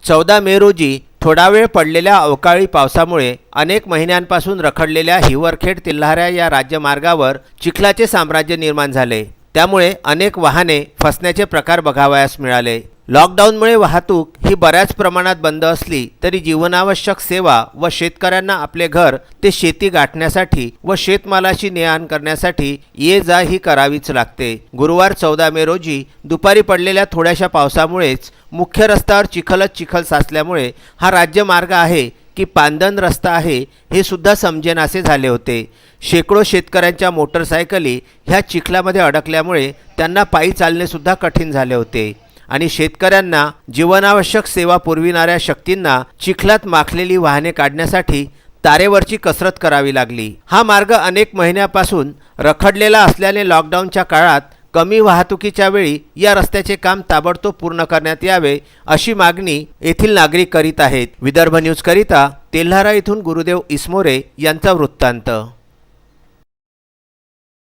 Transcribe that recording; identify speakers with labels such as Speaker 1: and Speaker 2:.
Speaker 1: 14 मे रोजी थोडा वेळ पडलेल्या अवकाळी पावसामुळे अनेक महिन्यांपासून रखडलेल्या हिवरखेड तेल्हारा या राज्यमार्गावर चिखलाचे साम्राज्य निर्माण झाले। त्यामुळे अनेक वाहने फसण्याचे प्रकार बघावयास मिळाले। लॉकडाऊनमुळे वाहतूक ही बऱ्याच प्रमाणात बंद असली तरी जीवनावश्यक सेवा व शेतकऱ्यांना आपले घर ते शेती गाठण्यासाठी व शेतमालाची ने-आण करण्यासाठी ये जा ही करावीच लागते। गुरुवार 14 मे रोजी दुपारी पडलेल्या थोड्याशा पावसामुळेच मुख्य रस्त्यावर चिखलच चिखल साचल्यामुळे हा राज्यमार्ग आहे की पांदन रस्ता आहे हे सुद्धा समजेनासे झाले होते। शेकडो शेतकऱ्यांच्या मोटरसायकली ह्या चिखलामध्ये अडकल्यामुळे त्यांना पायी चालणे सुद्धा कठीण झाले होते आणि शेतकऱ्यांना जीवनावश्यक सेवा पुरविणाऱ्या शक्तींना चिखलात माखलेली वाहने काढण्यासाठी तारेवरची कसरत करावी लागली। हा मार्ग अनेक महिन्यापासून रखडलेला असल्याने लॉकडाऊनच्या काळात कमी वाहतुकीच्या वेळी या रस्त्याचे काम ताबडतोब पूर्ण करण्यात यावे अशी मागणी येथील नागरिक करीत आहेत। विदर्भ न्यूज करिता तेल्हारा येथून गुरुदेव इसमोरे यांचा वृत्तांत।